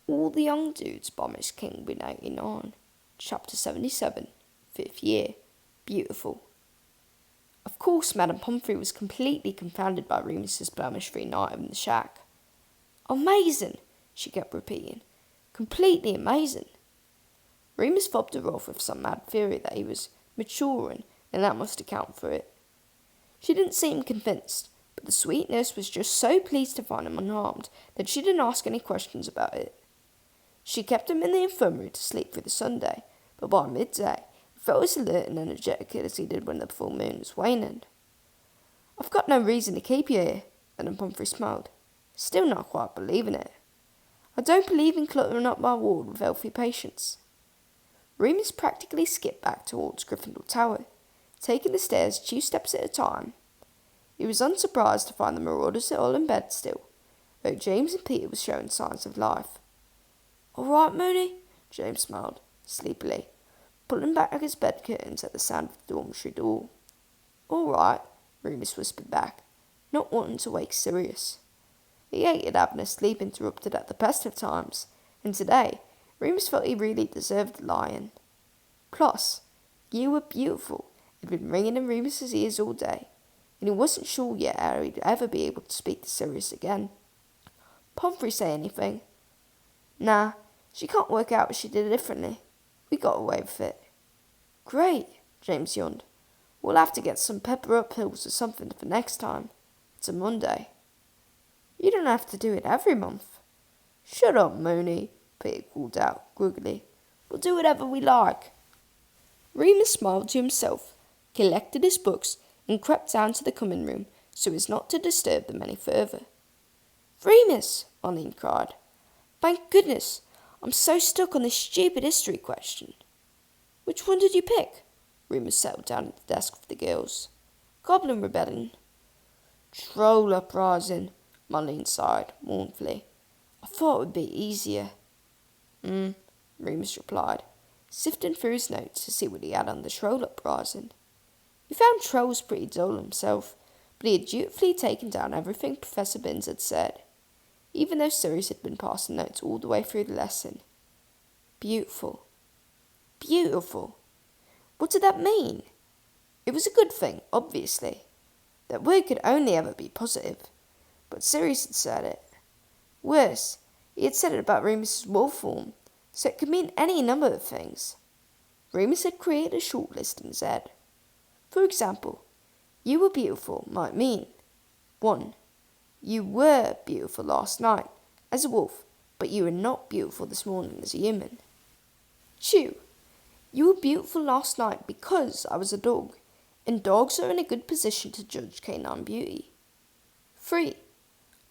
All the Young Dudes by MsKingBean89. Chapter 77. 5th Year. Beautiful. Of course, Madame Pomfrey was completely confounded by Remus's blemish-free night in the shack. Amazing, she kept repeating. Completely amazing. Remus fobbed her off with some mad theory that he was maturing, and that must account for it. She didn't seem convinced, but the sweet nurse was just so pleased to find him unharmed that she didn't ask any questions about it. She kept him in the infirmary to sleep through the Sunday, but by midday, he felt as alert and energetic as he did when the full moon was waning. I've got no reason to keep you here, Madame Pomfrey smiled, still not quite believing it. I don't believe in cluttering up my ward with healthy patients. Remus practically skipped back towards Gryffindor Tower, taking the stairs 2 steps at a time. He was unsurprised to find the marauders all in bed still, though James and Peter were showing signs of life. All right, Moony? James smiled, sleepily, pulling back his bed curtains at the sound of the dormitory door. All right, Remus whispered back, not wanting to wake Sirius. He hated having his sleep interrupted at the best of times, and today, Remus felt he really deserved the lion. Plus, you were beautiful had been ringing in Remus's ears all day, and he wasn't sure yet how he'd ever be able to speak to Sirius again. Pomfrey say anything? Nah, she can't work out what she did differently. We got away with it. Great, James yawned. We'll have to get some pepper-up pills or something for next time. It's a Monday. You don't have to do it every month. Shut up, Moony, Peter called out, groggily. We'll do whatever we like. Remus smiled to himself, collected his books, and crept down to the common room so as not to disturb them any further. Remus, Marlene cried. Thank goodness, I'm so stuck on this stupid history question. Which one did you pick? Remus settled down at the desk for the girls. Goblin Rebellion. Troll Uprising, Marlene sighed mournfully. I thought it would be easier. Remus replied, sifting through his notes to see what he had on the Troll Uprising. He found trolls pretty dull himself, but he had dutifully taken down everything Professor Binns had said, even though Sirius had been passing notes all the way through the lesson. Beautiful. Beautiful. What did that mean? It was a good thing, obviously. That word could only ever be positive, but Sirius had said it. Worse, he had said it about Remus's wolf form, so it could mean any number of things. Remus had created a short list in his head. For example, you were beautiful might mean 1. You were beautiful last night as a wolf, but you were not beautiful this morning as a human. 2. You were beautiful last night because I was a dog, and dogs are in a good position to judge canine beauty. 3.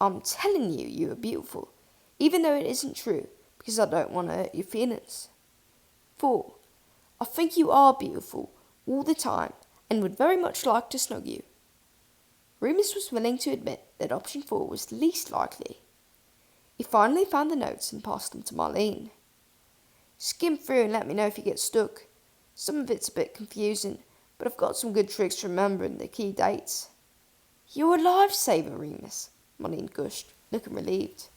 I'm telling you you are beautiful, even though it isn't true, because I don't want to hurt your feelings. 4. I think you are beautiful all the time, and would very much like to snug you. Remus was willing to admit that option 4 was the least likely. He finally found the notes and passed them to Marlene. Skim through and let me know if you get stuck. Some of it's a bit confusing, but I've got some good tricks for remembering the key dates. You're a lifesaver, Remus, Marlene gushed, looking relieved.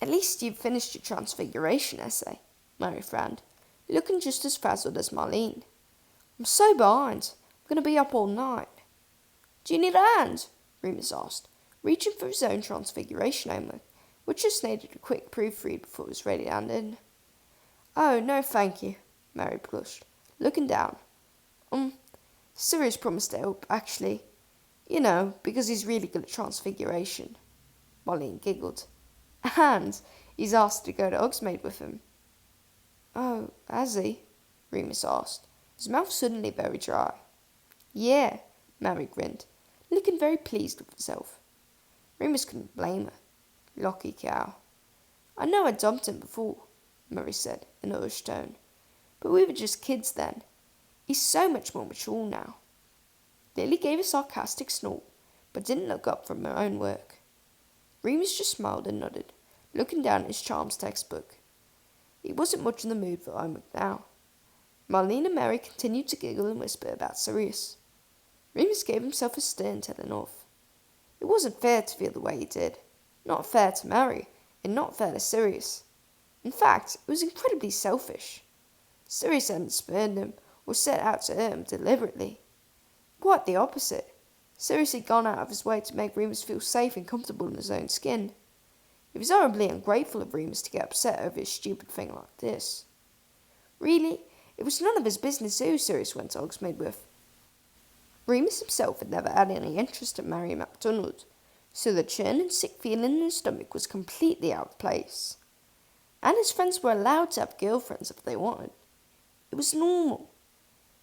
At least you've finished your transfiguration essay, Mary frowned, looking just as frazzled as Marlene. I'm so behind. I'm going to be up all night. Do you need a hand? Remus asked, reaching for his own transfiguration homework, which just needed a quick proofread before it was ready to hand in. Oh, no thank you, Mary blushed, looking down. Sirius promised to help, actually. You know, because he's really good at transfiguration. Marlene giggled. And he's asked to go to Hogsmeade with him. Oh, has he? Remus asked, his mouth suddenly very dry. Yeah, Mary grinned, looking very pleased with herself. Remus couldn't blame her. Lucky cow. I know I dumped him before, Mary said in a hushed tone, but we were just kids then. He's so much more mature now. Lily gave a sarcastic snort, but didn't look up from her own work. Remus just smiled and nodded, looking down at his charms textbook. He wasn't much in the mood for homework now. Marlene and Mary continued to giggle and whisper about Sirius. Remus gave himself a stern telling off. It wasn't fair to feel the way he did. Not fair to Mary, and not fair to Sirius. In fact, it was incredibly selfish. Sirius hadn't spurned him or set out to hurt him deliberately. Quite the opposite. Sirius had gone out of his way to make Remus feel safe and comfortable in his own skin. It was horribly ungrateful of Remus to get upset over a stupid thing like this. Really, it was none of his business who Sirius went to Hogsmeade with. Remus himself had never had any interest in Mary MacDonald, so the churning sick feeling in his stomach was completely out of place. And his friends were allowed to have girlfriends if they wanted. It was normal.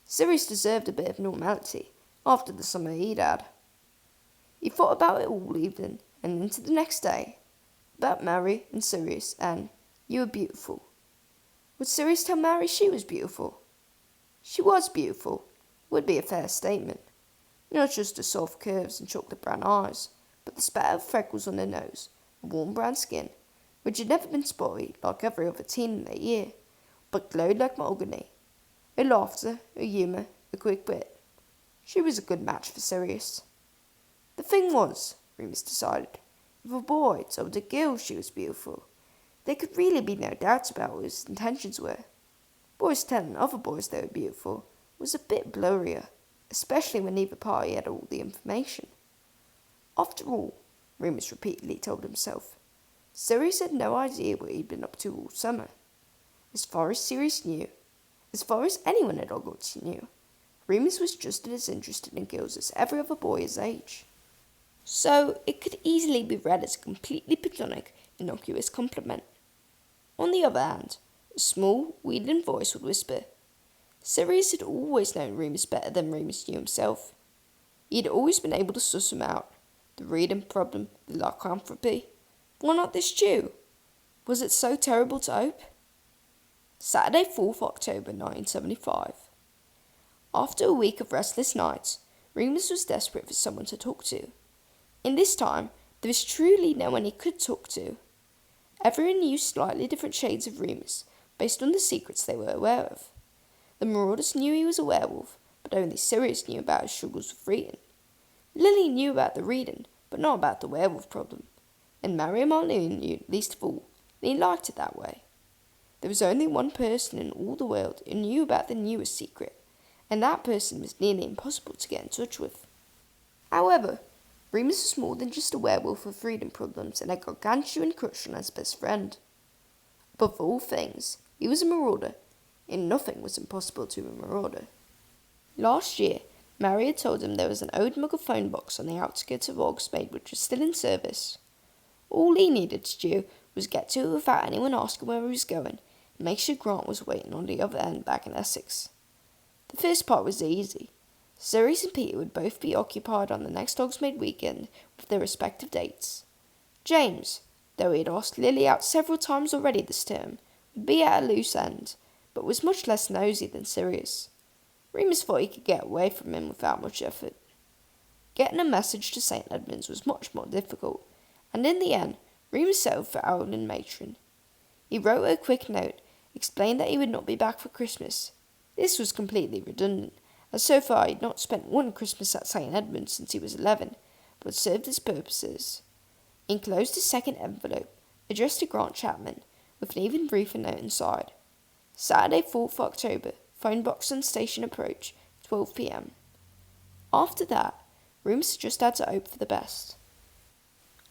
Sirius deserved a bit of normality after the summer he'd had. He thought about it all evening and into the next day, about Mary and Sirius and "You were beautiful." Would Sirius tell Mary she was beautiful? She was beautiful, would be a fair statement. Not just her soft curves and chocolate brown eyes, but the spatter of freckles on her nose, a warm brown skin, which had never been spotty like every other teen in their year, but glowed like mahogany. Her laughter, her humour, her quick wit. She was a good match for Sirius. The thing was, Remus decided, if a boy told a girl she was beautiful, there could really be no doubt about what his intentions were. Boys telling other boys they were beautiful was a bit blurrier, especially when neither party had all the information. After all, Remus repeatedly told himself, Sirius had no idea what he'd been up to all summer. As far as Sirius knew, as far as anyone at Hogwarts knew, Remus was just as interested in girls as every other boy his age. So it could easily be read as a completely platonic, innocuous compliment. On the other hand, a small, wheedling voice would whisper, Sirius had always known Remus better than Remus knew himself. He had always been able to suss him out. The reading problem, the lycanthropy. Why not this Jew? Was it so terrible to hope? Saturday, 4th October 1975. After a week of restless nights, Remus was desperate for someone to talk to. In this time, there was truly no one he could talk to. Everyone knew slightly different shades of Remus, based on the secrets they were aware of. The Marauders knew he was a werewolf, but only Sirius knew about his struggles with reading. Lily knew about the reading, but not about the werewolf problem. And Mary and Marlene knew, least of all, and he liked it that way. There was only one person in all the world who knew about the newest secret, and that person was nearly impossible to get in touch with. However, Remus was more than just a werewolf with reading problems and a gargantuan crush on his best friend. Above all things, he was a marauder, and nothing was impossible to a marauder. Last year, Mary had told him there was an old muggle phone box on the outskirts of Hogsmeade which was still in service. All he needed to do was get to it without anyone asking where he was going, and make sure Grant was waiting on the other end back in Essex. The first part was easy. Sirius and Peter would both be occupied on the next Hogsmeade weekend with their respective dates. James, though he had asked Lily out several times already this term, would be at a loose end, but was much less nosy than Sirius. Remus thought he could get away from him without much effort. Getting a message to St. Edmund's was much more difficult, and in the end, Remus settled for Owlin Matron. He wrote her a quick note, explained that he would not be back for Christmas. This was completely redundant, as so far he had not spent one Christmas at St. Edmund's since he was 11, but served his purposes. Enclosed a second envelope, addressed to Grant Chapman, with an even briefer note inside. Saturday, 4th October, phone box on station approach, 12 p.m. After that, Remus just had to hope for the best.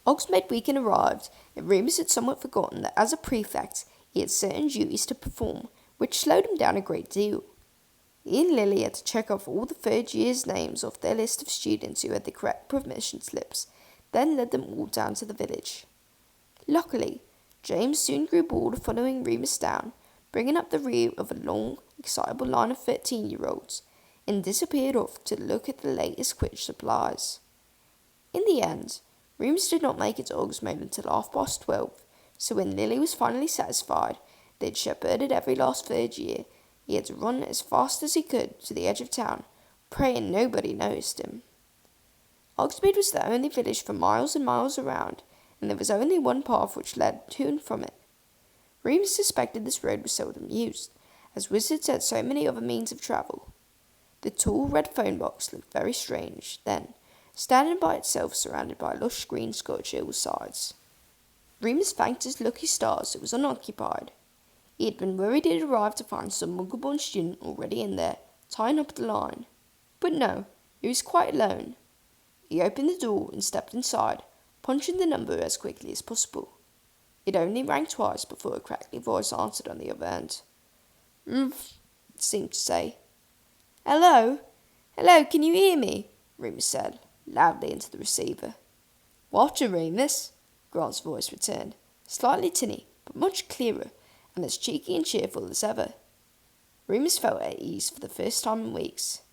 Hogsmeade weekend arrived, and Remus had somewhat forgotten that as a prefect he had certain duties to perform, which slowed him down a great deal. He and Lily had to check off all the third year's names off their list of students who had the correct permission slips, then led them all down to the village. Luckily, James soon grew bored of following Remus down, bringing up the rear of a long, excitable line of 13-year-olds, and disappeared off to look at the latest Quidditch supplies. In the end, Remus did not make it to Hogsmeade until 12:30, so when Lily was finally satisfied they had shepherded every last third year, he had to run as fast as he could to the edge of town, praying nobody noticed him. Hogsmeade was the only village for miles and miles around, and there was only one path which led to and from it. Remus suspected this road was seldom used, as wizards had so many other means of travel. The tall red phone box looked very strange, then, standing by itself surrounded by lush green Scottish hillsides. Remus thanked his lucky stars it was unoccupied. He had been worried he'd arrived to find some muggle-born student already in there, tying up the line. But no, he was quite alone. He opened the door and stepped inside, punching the number as quickly as possible. It only rang twice before a crackly voice answered on the other end. It seemed to say. Hello? Hello, can you hear me? Remus said, loudly into the receiver. What, Remus? Grant's voice returned, slightly tinny, but much clearer, and as cheeky and cheerful as ever. Remus felt at ease for the first time in weeks.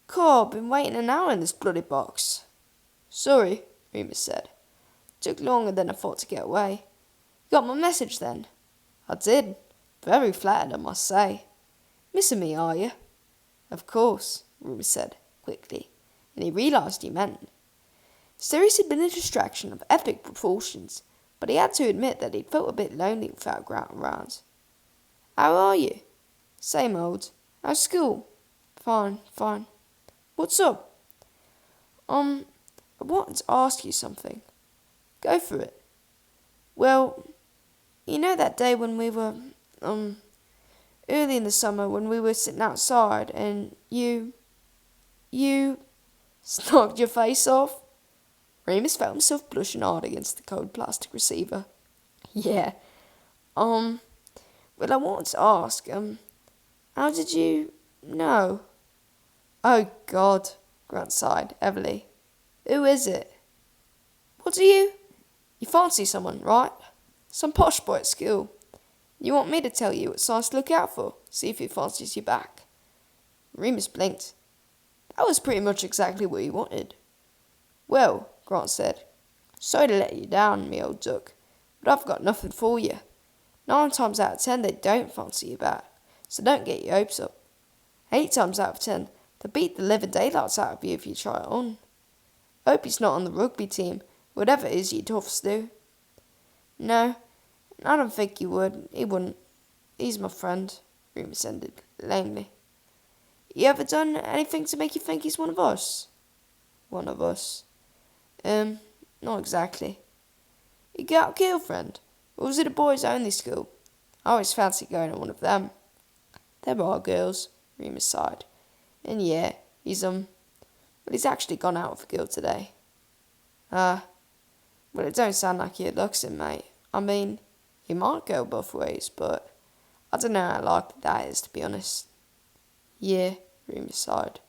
Cool, been waiting an hour in this bloody box. Sorry, Remus said. Took longer than I thought to get away. You got my message then? I did. Very flattered, I must say. Missing me, are you? Of course, Remus said, quickly, and he realised he meant. Sirius had been a distraction of epic proportions, but he had to admit that he'd felt a bit lonely without Grant around. How are you? Same old. How's school? Fine. What's up? I wanted to ask you something. Go for it. Well, you know that day when we were, early in the summer when we were sitting outside and you snogged your face off? Remus felt himself blushing hard against the cold plastic receiver. Yeah. Well, I wanted to ask, how did you know? Oh, God, Grant sighed heavily. Who is it? What do you? You fancy someone, right? Some posh boy at school. You want me to tell you what signs to look out for, see if he fancies you back? Remus blinked. That was pretty much exactly what he wanted. Well, Grant said, sorry to let you down, me old duck, but I've got nothing for you. 9 times out of 10 they don't fancy you back, so don't get your hopes up. 8 times out of 10 they'll beat the living daylights out of you if you try it on. Hope he's not on the rugby team, whatever it is you toughs do. No, I don't think he would. He wouldn't. He's my friend, Remus ended, lamely. You ever done anything to make you think he's one of us? One of us? Not exactly. You got a girlfriend? Or was it a boys-only school? I always fancied going to one of them. There are girls, Remus sighed. And yeah, but he's actually gone out with a girl today. Well, it don't sound like your luck's in, mate. I mean, he might go both ways, but I don't know how likely that is, to be honest. Yeah, Remus sighed.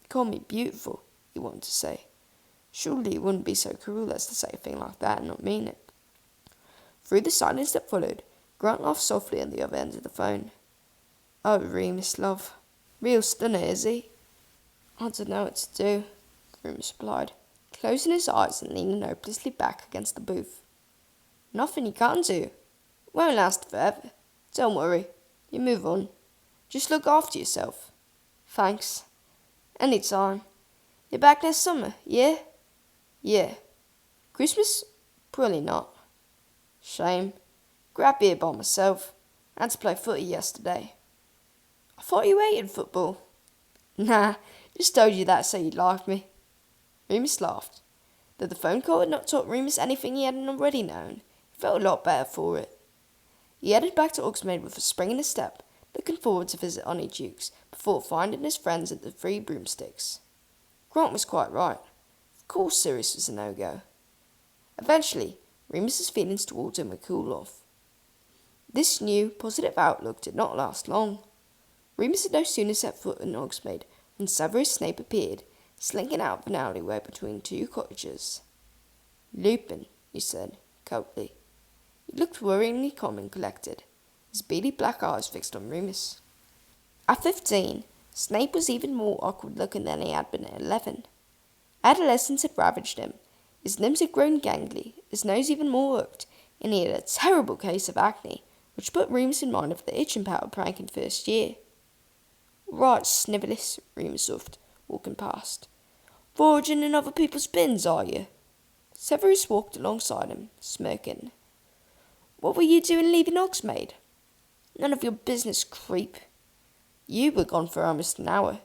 He called me beautiful, he wanted to say. Surely he wouldn't be so cruel as to say a thing like that and not mean it. Through the silence that followed, Grant laughed softly on the other end of the phone. Oh, Remus, love. Real stunner, is he? I don't know what to do, Remus replied, closing his eyes and leaning hopelessly back against the booth. Nothing you can't do. Won't last forever. Don't worry. You move on. Just look after yourself. Thanks. Any time. You're back next summer, yeah? Yeah. Christmas? Probably not. Shame. Grabbed here by myself. Had to play footy yesterday. I thought you hated football. Nah, just told you that so you'd like me. Remus laughed. Though the phone call had not taught Remus anything he hadn't already known, he felt a lot better for it. He headed back to Hogsmeade with a spring in his step, looking forward to visit Honeydukes before finding his friends at the Three Broomsticks. Grant was quite right. Of course Sirius was a no-go. Eventually, Remus's feelings towards him would cool off. This new, positive outlook did not last long. Remus had no sooner set foot in Hogsmeade when Severus Snape appeared, slinking out of an alleyway between 2 cottages. Lupin, he said, coldly. He looked worryingly calm and collected, his beady black eyes fixed on Remus. At 15, Snape was even more awkward-looking than he had been at 11. Adolescence had ravaged him. His limbs had grown gangly, his nose even more hooked, and he had a terrible case of acne, which put Remus in mind of the itching powder prank in first year. Right, Snivellis, Remus huffed, walking past. Foraging in other people's bins, are you? Severus walked alongside him, smirking. What were you doing leaving Hogsmeade? None of your business, creep. You were gone for almost an hour.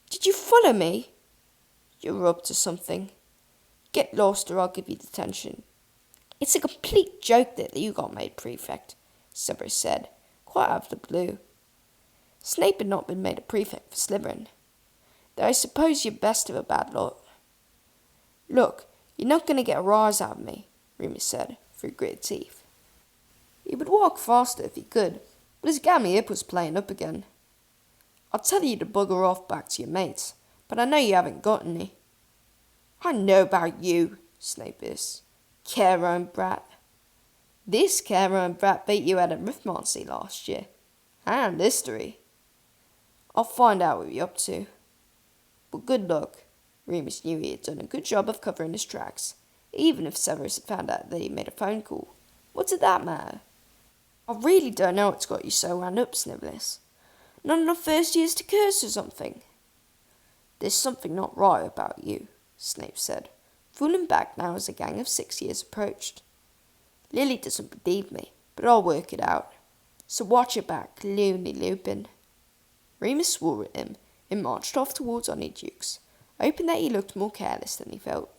Did you follow me? You're up to something. Get lost or I'll give you detention. It's a complete joke that you got made prefect. Severus said, quite out of the blue. Snape had not been made a prefect for Slytherin, though I suppose you're best of a bad lot. Look, you're not going to get a rise out of me, Remus said, through gritted teeth. He would walk faster if he could, but his gammy hip was playing up again. I'll tell you to bugger off back to your mates, but I know you haven't got any. I know about you, Snape hissed. Care-own brat. This care-own brat beat you at arithmancy last year, and history. I'll find out what you're up to. But good luck. Remus knew he had done a good job of covering his tracks, even if Severus had found out that he made a phone call. What did that matter? I really don't know what's got you so wound up, Snivellus. Not enough first years to curse or something? There's something not right about you, Snape said, falling back now as the gang of 6 years approached. Lily doesn't believe me, but I'll work it out. So watch your back, loony Lupin. Remus swore at him and marched off towards Honeydukes, hoping that he looked more careless than he felt.